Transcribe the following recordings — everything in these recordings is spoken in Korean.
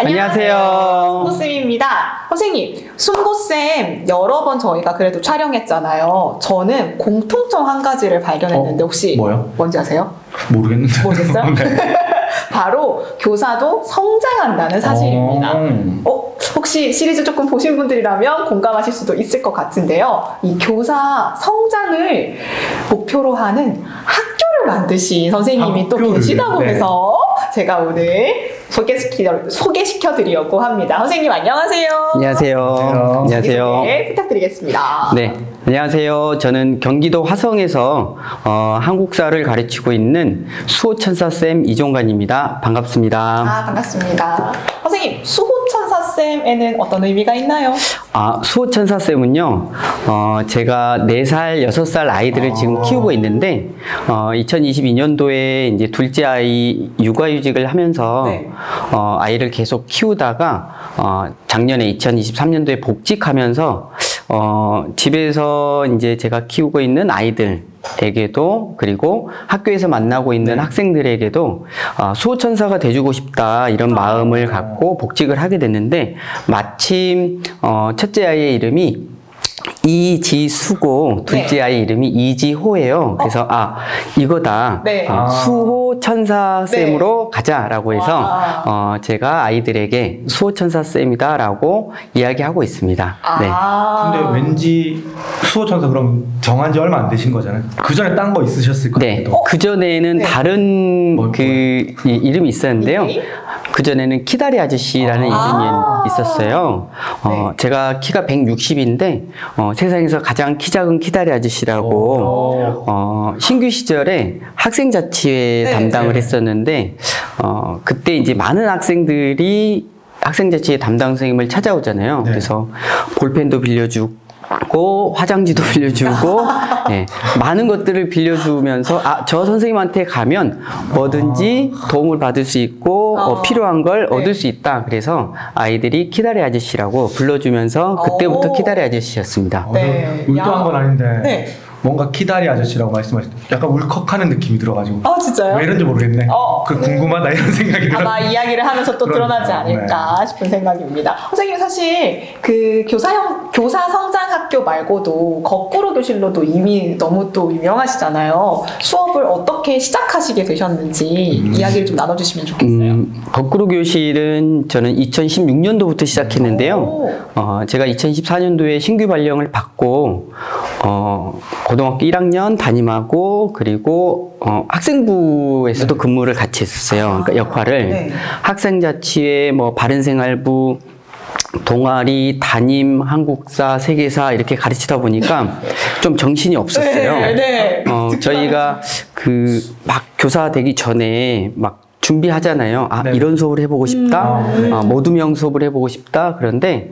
안녕하세요. 순고쌤입니다. 선생님, 순고쌤 여러 번 저희가 그래도 촬영했잖아요. 저는 공통점 한 가지를 발견했는데 혹시 뭐요? 뭔지 아세요? 모르겠는데. 모르겠어요? 네. 바로 교사도 성장한다는 사실입니다. 혹시 시리즈 조금 보신 분들이라면 공감하실 수도 있을 것 같은데요. 이 교사 성장을 목표로 하는 학교를 만드신 선생님이 또 계시다고 해서 제가 오늘 소개시켜드리려고 합니다. 선생님 안녕하세요. 안녕하세요. 안녕하세요. 네, 부탁드리겠습니다. 네, 안녕하세요. 저는 경기도 화성에서 한국사를 가르치고 있는 수호천사쌤 이종관입니다. 반갑습니다. 반갑습니다. 선생님, 수호천사쌤에는 어떤 의미가 있나요? 수호천사쌤은요, 제가 4살, 6살 아이들을 지금 키우고 있는데, 2022년도에 이제 둘째 아이 육아휴직을 하면서, 네. 아이를 계속 키우다가, 작년에 2023년도에 복직하면서, 집에서 이제 제가 키우고 있는 아이들에게도 그리고 학교에서 만나고 있는 학생들에게도 수호천사가 돼주고 싶다 이런 마음을 갖고 복직을 하게 됐는데 마침 첫째 아이의 이름이 이지수고 둘째 아이 이름이 이지호예요. 그래서 이거다. 수호천사쌤으로 가자라고 해서 제가 아이들에게 수호천사쌤이다 라고 이야기하고 있습니다. 네. 근데 왠지 수호천사 그럼 정한 지 얼마 안 되신 거잖아요. 그 전에 딴 거 있으셨을 것 같아요. 네. 그 전에는 다른 이름이 있었는데요. 그 전에는 키다리 아저씨라는 이름이 있었어요. 제가 키가 160인데 세상에서 가장 키 작은 키다리 아저씨라고 신규 시절에 학생자치회 담당을 했었는데 그때 이제 많은 학생들이 학생자치회 담당 선생님을 찾아오잖아요. 그래서 볼펜도 빌려주고 화장지도 빌려주고 많은 것들을 빌려주면서 저 선생님한테 가면 뭐든지 도움을 받을 수 있고 필요한 걸 얻을 수 있다. 그래서 아이들이 키다리 아저씨라고 불러주면서 그때부터 키다리 아저씨였습니다. 울떠한 건 아닌데 뭔가 키다리 아저씨라고 말씀하셨는데 약간 울컥하는 느낌이 들어가지고 진짜요? 왜 이런지 모르겠네. 궁금하다 이런 생각이 들어요. 아마 이야기를 하면서 또 드러나지 않을까 싶은 생각입니다. 선생님 사실 그 교사 성장학교 말고도 거꾸로 교실로도 이미 너무 또 유명하시잖아요. 수업을 어떻게 시작하시게 되셨는지 이야기를 좀 나눠주시면 좋겠어요. 거꾸로 교실은 저는 2016년도부터 시작했는데요. 제가 2014년도에 신규 발령을 받고 고등학교 1학년 담임하고 그리고 학생부에서도 근무를 같이 했었어요. 그러니까 역할을 학생자치회, 바른생활부, 동아리, 담임, 한국사, 세계사 이렇게 가르치다 보니까 좀 정신이 없었어요. 저희가 막 교사 되기 전에 막 준비하잖아요. 이런 수업을 해보고 싶다. 모두명 수업을 해보고 싶다. 그런데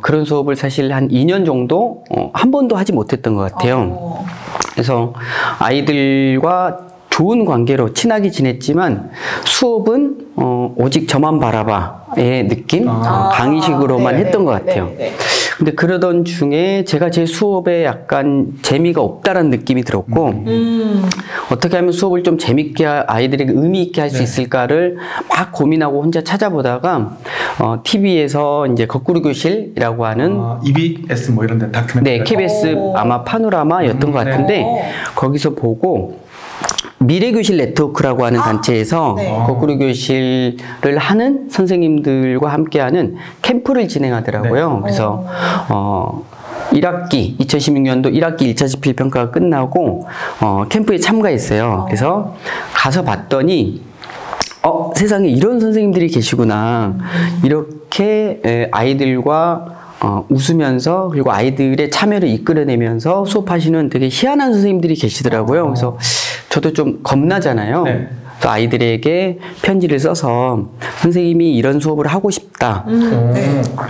그런 수업을 사실 한 2년 정도 한 번도 하지 못했던 것 같아요. 그래서 아이들과 좋은 관계로 친하게 지냈지만 수업은 오직 저만 바라봐의 느낌? 강의식으로만 했던 것 같아요. 근데 그러던 중에 제가 제 수업에 약간 재미가 없다라는 느낌이 들었고 어떻게 하면 수업을 좀 재밌게 아이들에게 의미 있게 할 수 있을까를 막 고민하고 혼자 찾아보다가 TV에서 이제 거꾸로 교실이라고 하는 EBS 뭐 이런 데 다큐멘터리 네, KBS 아마 파노라마였던 것 같은데 거기서 보고 미래교실 네트워크라고 하는 단체에서 거꾸로 교실을 하는 선생님들과 함께하는 캠프를 진행하더라고요. 그래서 1학기 2016년도 1학기 1차 지필평가가 끝나고 캠프에 참가했어요. 그래서 가서 봤더니 세상에 이런 선생님들이 계시구나. 이렇게 아이들과 웃으면서 그리고 아이들의 참여를 이끌어내면서 수업하시는 되게 희한한 선생님들이 계시더라고요. 그래서 저도 좀 겁나잖아요. 또 아이들에게 편지를 써서 선생님이 이런 수업을 하고 싶다.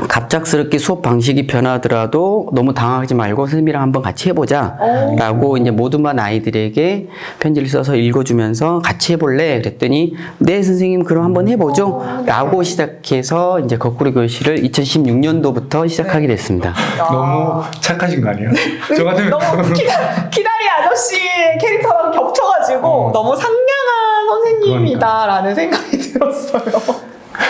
갑작스럽게 수업 방식이 변하더라도 너무 당황하지 말고 선생님이랑 한번 같이 해보자. 라고 이제 모든 반 아이들에게 편지를 써서 읽어주면서 같이 해볼래? 그랬더니 네 선생님 그럼 한번 해보죠. 라고 시작해서 이제 거꾸로 교실을 2016년도부터 시작하게 됐습니다. 너무 착하신 거 아니에요? 저 같으면 너무 키다리 아저씨 캐릭터랑 겹쳐가지고 너무 상냥한 선생님이다라는 생각이 들었어요.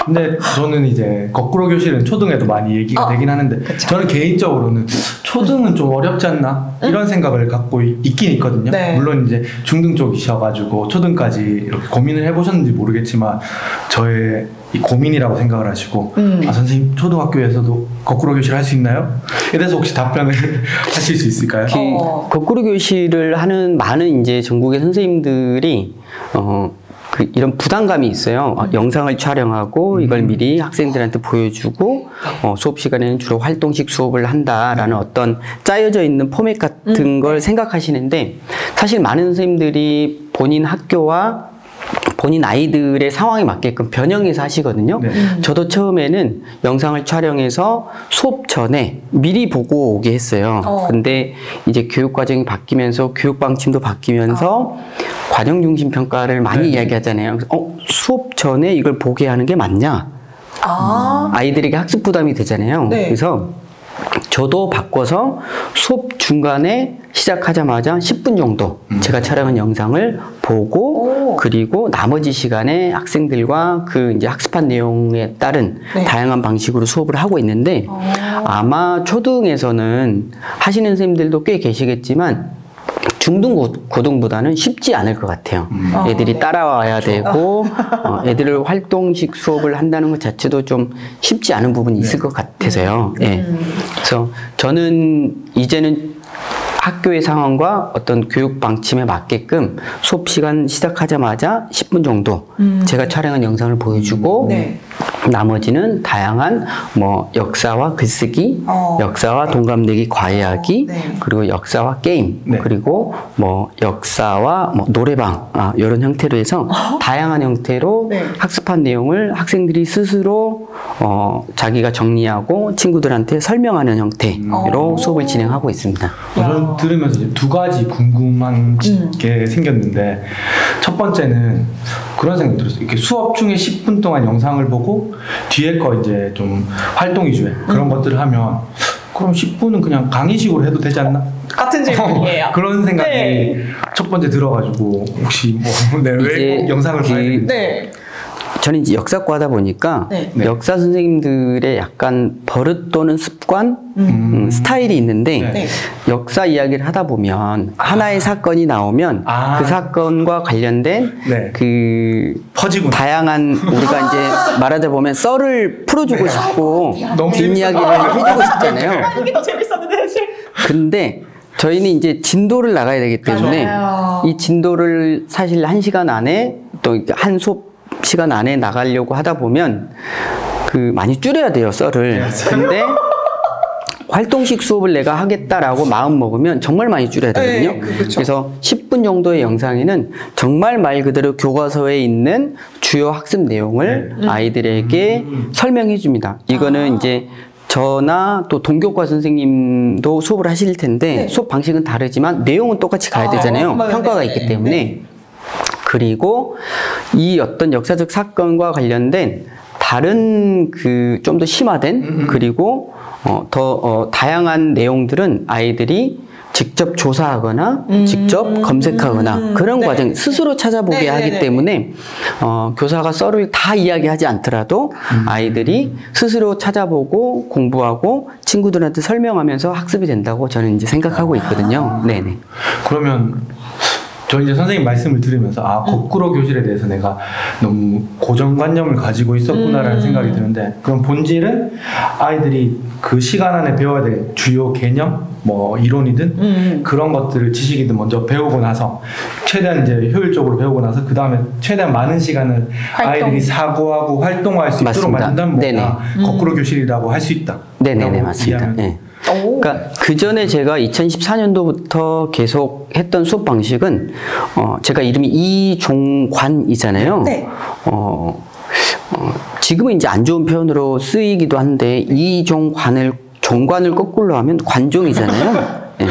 근데 저는 이제 거꾸로 교실은 초등에도 많이 얘기가 되긴 하는데 그쵸. 저는 개인적으로는 초등은 좀 어렵지 않나 이런 생각을 갖고 있긴 있거든요. 네. 물론 이제 중등 쪽이셔가지고 초등까지 이렇게 고민을 해보셨는지 모르겠지만 저의 이 고민이라고 생각을 하시고 아 선생님 초등학교에서도 거꾸로 교실 할 수 있나요? 에 대해서 혹시 답변을 하실 수 있을까요? 거꾸로 교실을 하는 많은 이제 전국의 선생님들이 이런 부담감이 있어요. 영상을 촬영하고 이걸 미리 학생들한테 보여주고 수업 시간에는 주로 활동식 수업을 한다라는 어떤 짜여져 있는 포맷 같은 걸 생각하시는데 사실 많은 선생님들이 본인 학교와 본인 아이들의 상황에 맞게끔 변형해서 하시거든요. 네. 저도 처음에는 영상을 촬영해서 수업 전에 미리 보고 오게 했어요. 근데 이제 교육 과정이 바뀌면서 교육 방침도 바뀌면서 과정 중심 평가를 많이 이야기하잖아요. 수업 전에 이걸 보게 하는 게 맞냐? 아이들에게 학습 부담이 되잖아요. 네. 그래서 저도 바꿔서 수업 중간에 시작하자마자 10분 정도 제가 촬영한 영상을 보고 그리고 나머지 시간에 학생들과 그 이제 학습한 내용에 따른 네. 다양한 방식으로 수업을 하고 있는데 아마 초등에서는 하시는 선생님들도 꽤 계시겠지만 중등 고등보다는 쉽지 않을 것 같아요. 애들이 네. 따라와야 되고 애들을 활동식 수업을 한다는 것 자체도 좀 쉽지 않은 부분이 있을 것 같아서요. 예. 그래서 저는 이제는 학교의 상황과 어떤 교육 방침에 맞게끔 수업 시간 시작하자마자 10분 정도 제가 촬영한 영상을 보여주고 네. 나머지는 다양한 뭐 역사와 글쓰기, 역사와 동갑내기 과외하기, 네. 그리고 역사와 게임, 네. 그리고 뭐 역사와 뭐 노래방 이런 형태로 해서 다양한 형태로 네. 학습한 내용을 학생들이 스스로 자기가 정리하고 친구들한테 설명하는 형태로 수업을 진행하고 있습니다. 저는 들으면서 이제 두 가지 궁금한 게 생겼는데 첫 번째는 그런 생각이 들었어요. 이렇게 수업 중에 10분 동안 영상을 보고 뒤에 거 이제 좀 활동 위주의 그런 것들을 하면 그럼 10분은 그냥 강의식으로 해도 되지 않나? 같은 질문이에요. 그런 생각이 네. 첫 번째 들어가지고 혹시 뭐 왜 꼭 영상을 봐야 되는지 네. 저는 이제 역사과 하다 보니까 네. 역사 선생님들의 약간 버릇 또는 습관, 스타일이 있는데 네. 역사 이야기를 하다 보면 하나의 사건이 나오면 그 사건과 관련된 네. 그 퍼지구나. 다양한 우리가 이제 말하자 보면 썰을 풀어주고 싶고 너무 뒷이야기를 해주고 싶잖아요. 이게 더 재밌었는데 사실. 근데 저희는 이제 진도를 나가야 되기 때문에 맞아요. 이 진도를 사실 1시간 안에 또 한 수업 시간 안에 나가려고 하다 보면 그 많이 줄여야 돼요, 썰을. 근데 활동식 수업을 내가 하겠다라고 마음 먹으면 정말 많이 줄여야 되거든요. 네, 그렇죠. 그래서 10분 정도의 영상에는 정말 말 그대로 교과서에 있는 주요 학습 내용을 아이들에게 설명해 줍니다. 이거는 이제 저나 또 동교과 선생님도 수업을 하실 텐데 네. 수업 방식은 다르지만 내용은 똑같이 가야 되잖아요. 맞아요. 평가가 네, 있기 네, 때문에. 네. 그리고 이 어떤 역사적 사건과 관련된 다른 그 좀 더 심화된 그리고 더 다양한 내용들은 아이들이 직접 조사하거나 직접 검색하거나 그런 네. 과정 스스로 찾아보게 네, 하기 네, 네. 때문에 교사가 썰을 다 이야기하지 않더라도 아이들이 스스로 찾아보고 공부하고 친구들한테 설명하면서 학습이 된다고 저는 이제 생각하고 있거든요. 네네. 그러면 저 이제 선생님 말씀을 들으면서 거꾸로 교실에 대해서 내가 너무 고정관념을 가지고 있었구나라는 생각이 드는데 그럼 본질은 아이들이 그 시간 안에 배워야 될 주요 개념 뭐 이론이든 그런 것들을 지식이든 먼저 배우고 나서 최대한 이제 효율적으로 배우고 나서 그 다음에 최대한 많은 시간을 아이들이 사고하고 활동할 수 있도록 맞습니다. 만든다면 네네. 뭐가 거꾸로 교실이라고 할 수 있다. 네네네, 맞습니다. 이해하면 네. 그러니까 그 전에 제가 2014년도부터 계속 했던 수업 방식은 제가 이름이 이종관이잖아요. 네. 지금은 이제 안 좋은 표현으로 쓰이기도 한데 종관을 거꾸로 하면 관종이잖아요. 네.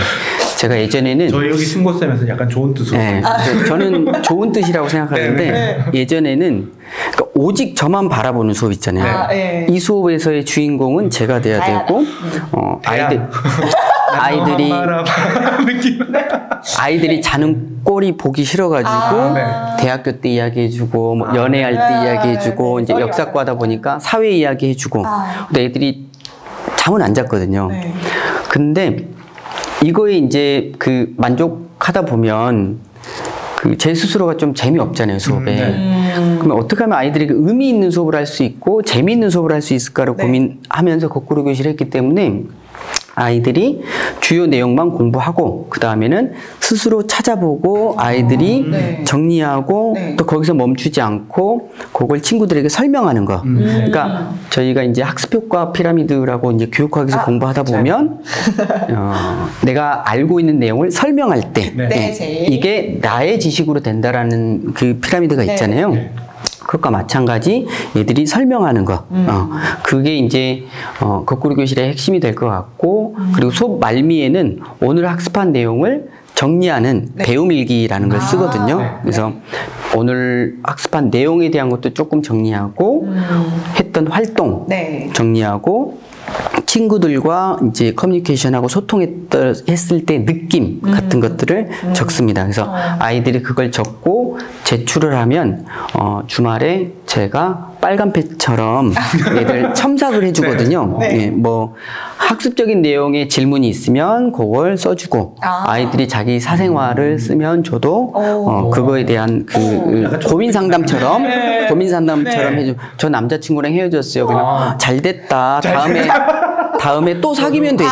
제가 예전에는 저희 여기 승고쌤에서 약간 좋은 뜻으로 네, 저는 좋은 뜻이라고 생각하는데 네, 예전에는 그러니까 오직 저만 바라보는 수업 있잖아요. 네. 이 수업에서의 주인공은 제가 돼야 되고 아이들이 느낌. 아이들이 자는 꼴이 보기 싫어가지고 대학교 때 이야기해주고 뭐 연애할 때 이야기해주고 이제 역사과다 보니까 사회 이야기해주고 근데 애들이 잠은 안 잤거든요. 네. 근데 이거에 이제 그 만족하다 보면 그 제 스스로가 좀 재미없잖아요, 수업에. 그러면 어떻게 하면 아이들이 그 의미 있는 수업을 할 수 있고 재미있는 수업을 할 수 있을까를 고민하면서 거꾸로 교실을 했기 때문에 아이들이 주요 내용만 공부하고 그 다음에는 스스로 찾아보고 아이들이 정리하고 또 거기서 멈추지 않고 그걸 친구들에게 설명하는 거. 그러니까 저희가 이제 학습효과 피라미드라고 이제 교육학에서 공부하다 보면 내가 알고 있는 내용을 설명할 때 이게 나의 지식으로 된다라는 그 피라미드가 있잖아요. 그것과 마찬가지 얘들이 설명하는 거 그게 이제 거꾸로 교실의 핵심이 될 것 같고 그리고 수업 말미에는 오늘 학습한 내용을 정리하는 배움일기라는 걸 쓰거든요. 그래서 오늘 학습한 내용에 대한 것도 조금 정리하고 했던 활동 정리하고 친구들과 이제 커뮤니케이션하고 소통했을 때 느낌 같은 것들을 적습니다. 그래서 아이들이 그걸 적고 제출을 하면 주말에 제가 빨간패처럼 얘들 첨삭을 해주거든요. 뭐 학습적인 내용의 질문이 있으면 그걸 써주고 아이들이 자기 사생활을 쓰면 저도 그거에 대한 그 고민 상담처럼 해줘. 저 남자친구랑 헤어졌어요. 그냥 잘 됐다. 다음에 또 사귀면 되지.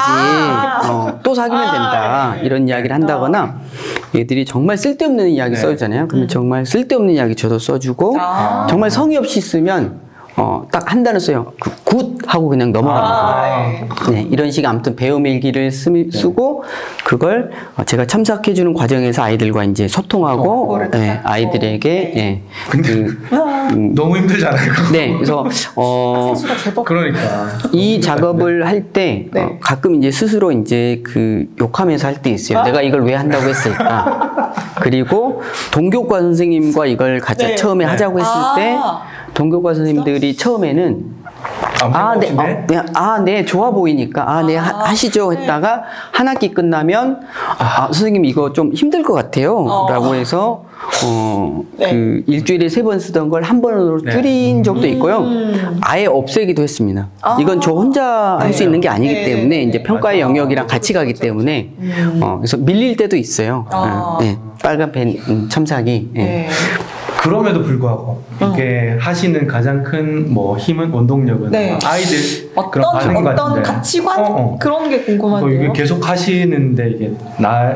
또 사귀면 된다. 이런 이야기를 한다거나 얘들이 정말 쓸데없는 이야기 써주잖아요. 그러면 정말 쓸데없는 이야기 저도 써주고 정말 성의 없이 쓰면 딱 한 단어 써요. 굿 하고 그냥 넘어가는 거예요. 이런 식의 아무튼 배움일기를 쓰고 그걸 제가 참석해주는 과정에서 아이들과 이제 소통하고 아이들에게 너무 힘들잖아요. 그래서 그러니까 이 작업을 할 때 가끔 이제 스스로 이제 그 욕하면서 할 때 있어요. 내가 이걸 왜 한다고 했을까? 그리고 동교과 선생님과 이걸 같이 처음에 하자고 했을 때 동교과 선생님들이 처음에는 네, 좋아 보이니까, 네, 하시죠. 했다가, 한 학기 끝나면, 선생님, 이거 좀 힘들 것 같아요. 라고 해서, 그, 일주일에 3번 쓰던 걸 한 번으로 줄인 적도 있고요. 아예 없애기도 했습니다. 이건 저 혼자 할 수 있는 게 아니기 때문에, 이제 평가의 영역이랑 같이 가기 때문에, 그래서 밀릴 때도 있어요. 빨간 펜 첨삭이. 그럼에도 불구하고 이렇게 하시는 가장 큰 뭐 힘은 원동력은 아이들 그런 반응 같은데 어떤 가치관 그런 게 궁금한데요. 이게 계속 하시는데 이게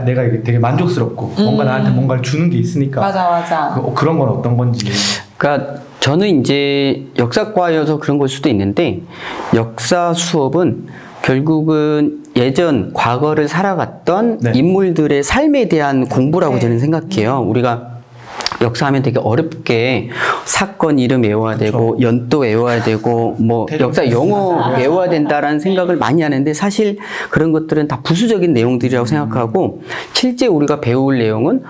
내가 이게 되게 만족스럽고 뭔가 나한테 뭔가를 주는 게 있으니까 맞아 그런 건 어떤 건지. 그러니까 저는 이제 역사과여서 그런 걸 수도 있는데 역사 수업은 결국은 예전 과거를 살아갔던 인물들의 삶에 대한 공부라고 저는 생각해요. 우리가 역사하면 되게 어렵게 사건 이름 외워야 되고 연도 외워야 되고 뭐 역사 용어 외워야 된다라는 생각을 많이 하는데 사실 그런 것들은 다 부수적인 내용들이라고 생각하고 실제 우리가 배울 내용은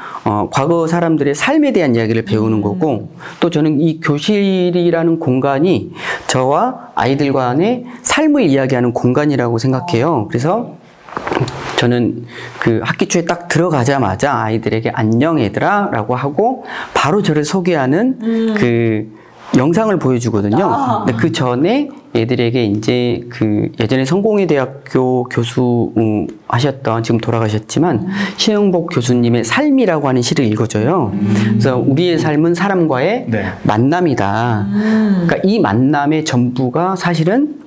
과거 사람들의 삶에 대한 이야기를 배우는 거고 또 저는 이 교실이라는 공간이 저와 아이들 간의 삶을 이야기하는 공간이라고 생각해요. 그래서 저는 그 학기 초에 딱 들어가자마자 아이들에게 안녕 얘들아 라고 하고 바로 저를 소개하는 그 영상을 보여주거든요. 근데 그 전에 얘들에게 이제 그 예전에 성공회대학교 교수 하셨던 지금 돌아가셨지만 신영복 교수님의 삶이라고 하는 시를 읽어줘요. 그래서 우리의 삶은 사람과의 만남이다. 그러니까 이 만남의 전부가 사실은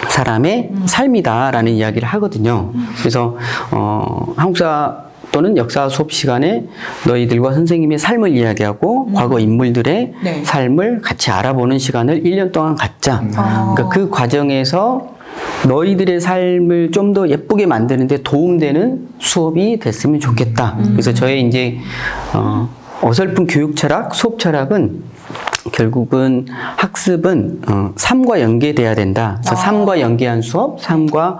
사람의 삶이다라는 이야기를 하거든요. 그래서 한국사 또는 역사 수업 시간에 너희들과 선생님의 삶을 이야기하고 과거 인물들의 삶을 같이 알아보는 시간을 1년 동안 갖자. 그러니까 그 과정에서 너희들의 삶을 좀 더 예쁘게 만드는데 도움되는 수업이 됐으면 좋겠다. 그래서 저의 이제 어설픈 교육 철학, 수업 철학은 결국은 학습은 삶과 연계돼야 된다. 그래서 삶과 연계한 수업, 삶과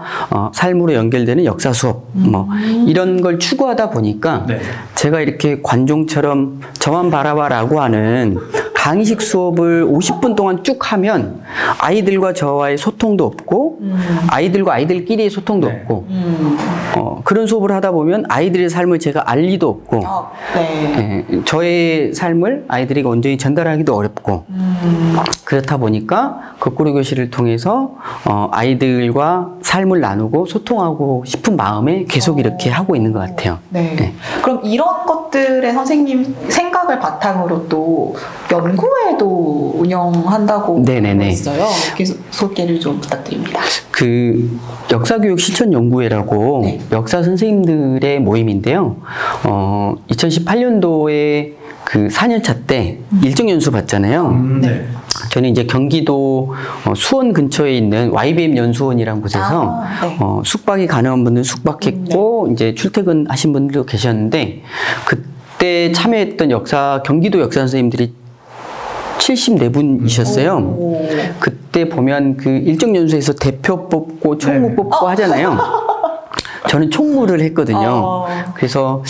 삶으로 연결되는 역사 수업, 뭐 이런 걸 추구하다 보니까 제가 이렇게 관종처럼 저만 바라봐라고 하는 강의식 수업을 50분 동안 쭉 하면 아이들과 저와의 소통도 없고 아이들과 아이들끼리의 소통도 네. 없고 그런 수업을 하다 보면 아이들의 삶을 제가 알 리도 없고 네. 저의 삶을 아이들에게 온전히 전달하기도 어렵고 그렇다 보니까 거꾸로 교실을 통해서 아이들과 삶을 나누고 소통하고 싶은 마음에 계속 이렇게 하고 있는 것 같아요. 네. 네. 그럼 이런 것들의 선생님 생각을 바탕으로 또 연구회도 운영한다고 네네네. 있어요. 소개를 좀 부탁드립니다. 그 역사교육 실천연구회라고 네. 역사 선생님들의 모임인데요. 2018년도에 그 4년차 때 일정 연수 받잖아요. 네. 저는 이제 경기도 수원 근처에 있는 YBM 연수원이라는 곳에서 네. 숙박이 가능한 분들 숙박했고 이제 출퇴근하신 분들도 계셨는데 그때 참여했던 경기도 역사 선생님들이 74분이셨어요. 그때 보면 그 일정 연수에서 대표 뽑고 총무 네. 뽑고 하잖아요. 저는 총무를 했거든요. 그래서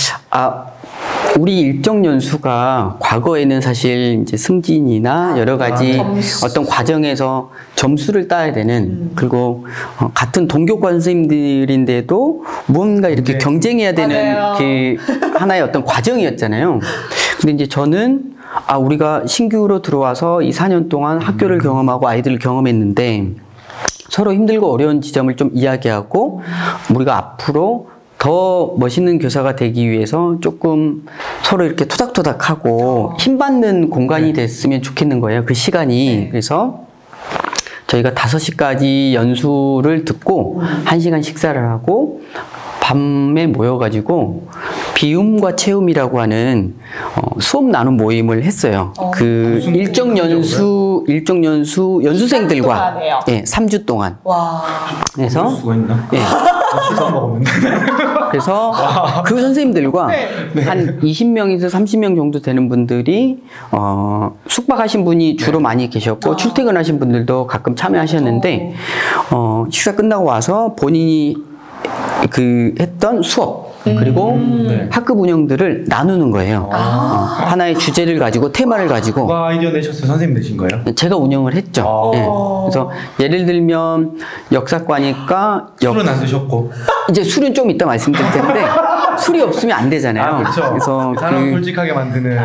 우리 일정 연수가 과거에는 사실 이제 승진이나 여러 가지 점수. 어떤 과정에서 점수를 따야 되는 그리고 같은 동교과 선생님들인데도 무언가 이렇게 네. 경쟁해야 되는 맞아요. 그 하나의 어떤 과정이었잖아요. 근데 이제 저는 우리가 신규로 들어와서 이 4년 동안 학교를 경험하고 아이들을 경험했는데 서로 힘들고 어려운 지점을 좀 이야기하고 우리가 앞으로 더 멋있는 교사가 되기 위해서 조금 서로 이렇게 토닥토닥하고 힘받는 공간이 됐으면 좋겠는 거예요. 그 시간이. 그래서 저희가 5시까지 연수를 듣고 1시간 식사를 하고 밤에 모여가지고 비움과 체움이라고 하는 수업 나눔 모임을 했어요. 그 일정 연수생들과 3주 동안. 와. 그래서 수가 있나? 예. 술도 안 먹었는데. 그래서 그 선생님들과 네. 한 20명에서 30명 정도 되는 분들이 숙박하신 분이 주로 많이 계셨고 출퇴근하신 분들도 가끔 참여하셨는데 식사 끝나고 와서 본인이 그 했던 수업 그리고 네. 학급 운영들을 나누는 거예요. 하나의 주제를 가지고 테마를 가지고 누가 아이디어 내셨어요? 선생님 내신 거예요? 제가 운영을 했죠. 예. 그래서 예를 들면 역사과니까 술은 안 드셨고. 이제 술은 좀 이따 말씀드릴 텐데 술이 없으면 안 되잖아요. 그렇죠. 그래서 사람 솔직하게 만드는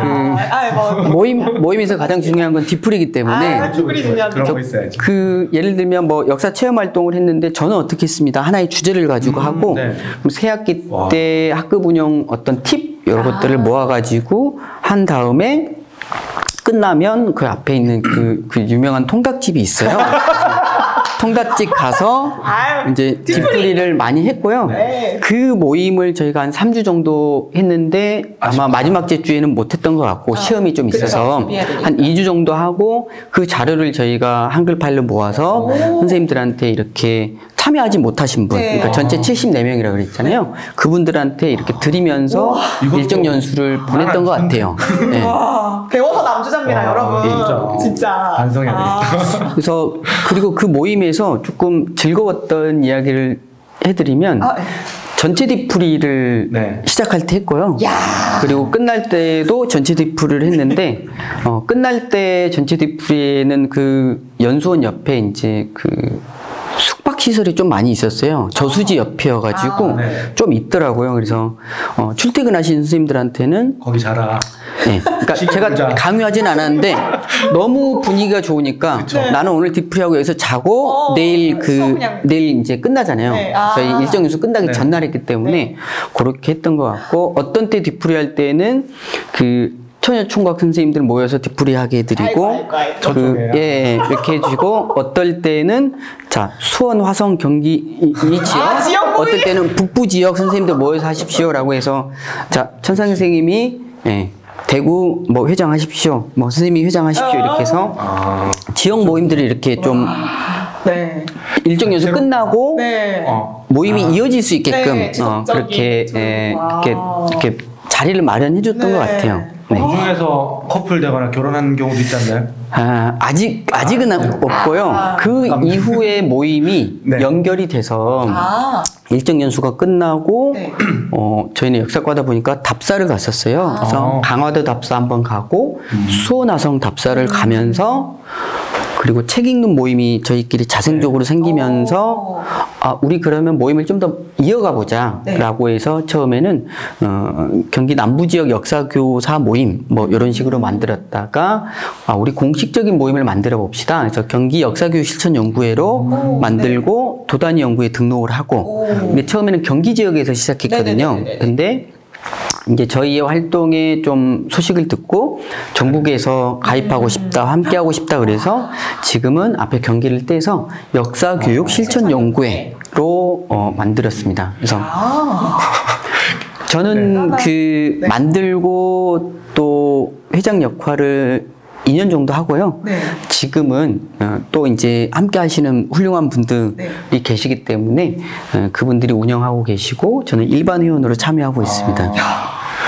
모임에서 가장 중요한 건 뒤풀이기 때문에 뒤풀이 중요하죠. 그런 거 있어야지. 그 예를 들면 뭐 역사 체험 활동을 했는데 저는 어떻게 했습니다. 하나의 주제를 가지고 하고 네. 그럼 새 학기 때 학급 운영 어떤 팁 이런 것들을 모아가지고 한 다음에 끝나면 그 앞에 있는 그 유명한 통닭집이 있어요. 통닭집 가서 이제 뒤풀이를 많이 했고요. 네. 그 모임을 저희가 한 3주 정도 했는데 아마 마지막 주에는 못했던 것 같고 시험이 좀 있어서 한 2주 정도 하고 그 자료를 저희가 한글 파일로 모아서 선생님들한테 이렇게 참여하지 못하신 분, 그러니까 전체 74명이라고 그랬잖아요. 그분들한테 이렇게 드리면서 일정 연수를 보냈던 것 같아요. 네. 배워서 남주잡니다, 여러분. 진짜. 반성해야 되겠다. 그래서 그리고 그 모임에서 조금 즐거웠던 이야기를 해드리면 전체 뒤풀이를 시작할 때 했고요. 그리고 끝날 때도 전체 뒤풀이를 했는데 끝날 때 전체 뒤풀이에는 그 연수원 옆에 이제 그 숙박 시설이 좀 많이 있었어요. 저수지 옆이어가지고 좀 있더라고요. 그래서 출퇴근하시는 선생님들한테는 거기 자라. 네, 그러니까 제가 강요하진 않았는데 너무 분위기가 좋으니까 나는 오늘 뒤풀이하고 여기서 자고 내일 내일 이제 끝나잖아요. 저희 일정 연수 끝나기 전날 했기 때문에 그렇게 했던 것 같고 어떤 때 뒤풀이 할 때는 그 처녀총각 선생님들 모여서 뒤풀이 하게 해드리고 이렇게 해주고 어떨 때는 자 수원 화성 경기 이 지역 어떨 때는 북부 지역 선생님들 모여서 하십시오라고 해서 자 천상 선생님이 대구 뭐 회장하십시오 뭐 선생님이 회장하십시오 이렇게 해서 지역 모임들이 이렇게 좀 일정 연수 끝나고 모임이 이어질 수 있게끔 그렇게 자리를 마련해 줬던 것 같아요. 그 중에서 커플 되거나 결혼한 경우도 있지 않나요? 아직은 없고요. 그 이후에 모임이 연결이 돼서 일정 연수가 끝나고 네. 저희는 역사과다 보니까 답사를 갔었어요. 그래서 강화도 답사 한번 가고 수원화성 답사를 가면서 그리고 책 읽는 모임이 저희끼리 자생적으로 생기면서 우리 그러면 모임을 좀 더 이어가 보자 라고 해서 처음에는 경기 남부 지역 역사교사 모임 뭐 이런 식으로 만들었다가 우리 공식적인 모임을 만들어 봅시다. 그래서 경기 역사교육 실천연구회로 만들고 도단위 연구에 등록을 하고 근데 처음에는 경기 지역에서 시작했거든요. 네네네네네. 근데 이제 저희의 활동에 좀 소식을 듣고 전국에서 가입하고 싶다, 함께하고 싶다 그래서 지금은 앞에 경기를 떼서 역사교육 실천연구회로 만들었습니다. 그래서 저는 그 만들고 또 회장 역할을 2년 정도 하고요. 네. 지금은 또 이제 함께 하시는 훌륭한 분들이 계시기 때문에 그분들이 운영하고 계시고 저는 일반 회원으로 참여하고 있습니다.